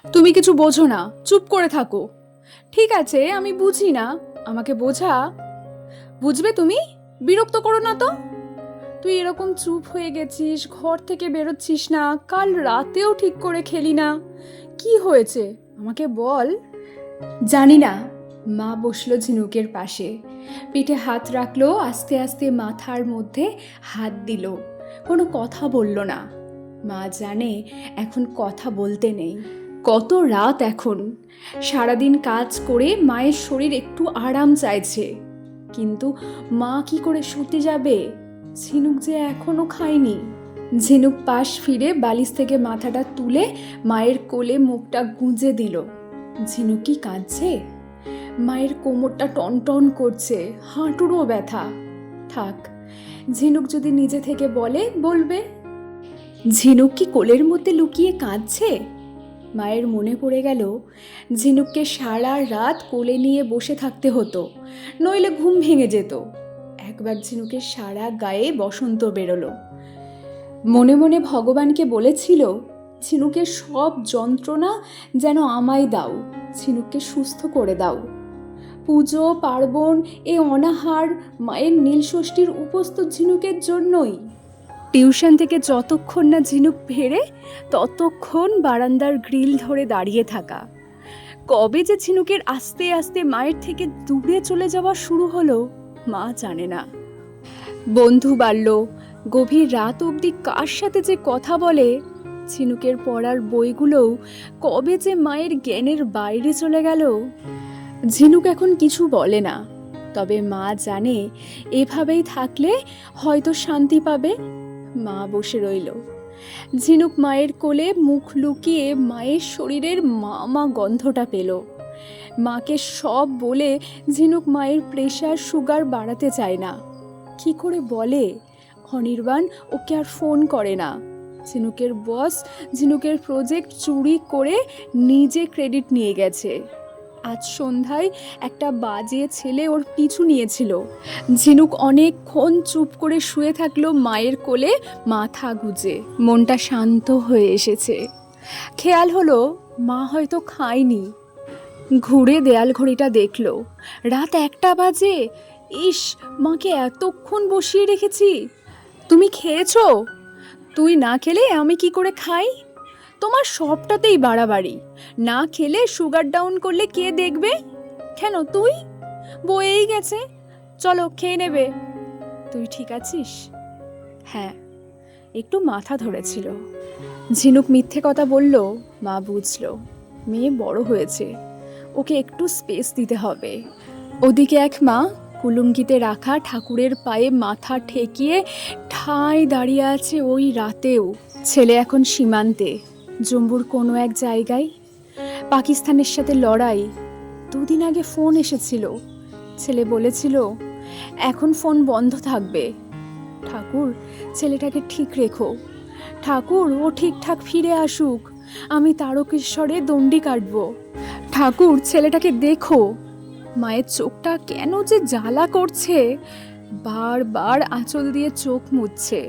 তুমি কিছু বোঝো না, চুপ করে থাকো। ঠিক আছে, আমি বুঝি না, আমাকে বোঝা। বুঝবে তুমি? বিরক্ত করো না তো। তুই এরকম চুপ হয়ে গেছিস, ঘর থেকে বেরোচ্ছিস না, কাল রাতেও ঠিক করে খেলি না। কি হয়েছে আমাকে বল। জানি না। মা বসলো ঝিনুকের পাশে, পিঠে হাত রাখলো, আস্তে আস্তে মাথার মধ্যে হাত দিল। কোনো কথা বলল না। মা জানে এখন কথা বলতে নেই। কত রাত এখন, সারাদিন কাজ করে মায়ের শরীর একটু আরাম চাইছে, কিন্তু মা কি করে শুতে যাবে? ঝিনুক যে এখনো খায়নি। ঝিনুক পাশ ফিরে বালিশ থেকে মাথাটা তুলে মায়ের কোলে মুখটা গুঁজে দিল। ঝিনুক কি কাঁদছে? মায়ের কোমরটা টনটন করছে, হাঁটুরও ব্যথা। থাক, ঝিনুক যদি নিজে থেকে বলবে। ঝিনুক কি কোলের মধ্যে লুকিয়ে কাঁদছে? মায়ের মনে পড়ে গেল ঝিনুককে সারা রাত কোলে নিয়ে বসে থাকতে হতো, নইলে ঘুম ভেঙে যেত। একবার ঝিনুকের সারা গায়ে বসন্ত বেরোলো। মনে মনে ভগবানকে বলেছিল, ঝিনুকের সব যন্ত্রণা যেন আমায় দাও, ঝিনুককে সুস্থ করে দাও। পুজো পার্বণ এ অনাহার মায়ের নীলষষ্ঠীর উপস্থিত ঝিনুকের জন্যই। টিউশন থেকে যতক্ষণ না ঝিনুক ফেরে ততক্ষণ বারান্দার গ্রিল ধরে দাঁড়িয়ে থাকা। কবে যে ঝিনুকের আস্তে আস্তে মায়ের থেকে দূরে চলে যাওয়া শুরু হলো মা জানে না। বন্ধু বাড়ল, গভীর রাত অবধি কার সাথে যে কথা বলে। ঝিনুকের পড়ার বইগুলোও কবে যে মায়ের জ্ঞানের বাইরে চলে গেল। ঝিনুক এখন কিছু বলে না, তবে মা জানে এভাবেই থাকলে হয়তো শান্তি পাবে। মা বসে রইল। ঝিনুক মায়ের কোলে মুখ লুকিয়ে মায়ের শরীরের মা গন্ধটা পেল। মাকে সব বলে ঝিনুক মায়ের প্রেশার সুগার বাড়াতে চায় না। কি করে বলে? অনির্বাণ ওকে আর ফোন করে না। ঝিনুকের বস ঝিনুকের প্রজেক্ট চুরি করে নিজে ক্রেডিট নিয়ে গেছে। আজ সন্ধ্যায় একটা বাজে ছেলে ওর পিছু নিয়েছিল। ঝিনুক অনেকক্ষণ চুপ করে শুয়ে থাকলো মায়ের কোলে, মাথা গুজে। মনটা শান্ত হয়ে এসেছে। খেয়াল হলো মা হয়তো খায়নি। ঘুরে দেয়াল ঘড়িটা দেখলো, রাত 1টা বাজে। ইস, মাকে এতক্ষণ বসিয়ে রেখেছি। তুমি খেয়েছো? তুই না খেলে আমি কি করে খাই? তোমার সবটাতেই বাড়াবাড়ি। না খেলে সুগার ডাউন করলে কে দেখবে? কেন তুই? বয়েই গেছে, চলো খেয়ে নেবে। তুই ঠিক আছিস? হ্যাঁ, একটু মাথা ধরেছিল। ঝিনুক মিথ্যে কথা বলল, মা বুঝলো। মেয়ে বড় হয়েছে, ওকে একটু স্পেস দিতে হবে। ওদিকে এক মা কুলুঙ্গিতে রাখা ঠাকুরের পায়ে মাথা ঠেকিয়ে ঠায় দাঁড়িয়ে আছে ওই রাতেও। ছেলে এখন সীমান্তে, জম্মুর কোনো এক জায়গায়। পাকিস্তানের সাথে লড়াই। 2 দিন আগে ফোন এসেছিল। ছেলে বলেছিল এখন ফোন বন্ধ থাকবে। ঠাকুর, ছেলেটাকে ঠিক রেখো। ঠাকুর, ও ঠিকঠাক ফিরে আসুক, আমি তারকেশ্বরে দণ্ডি কাটব। ঠাকুর, ছেলেটাকে দেখো। মায়ের চোখটা কেন যে জ্বালা করছে, বারবার আঁচল দিয়ে চোখ মুছছে।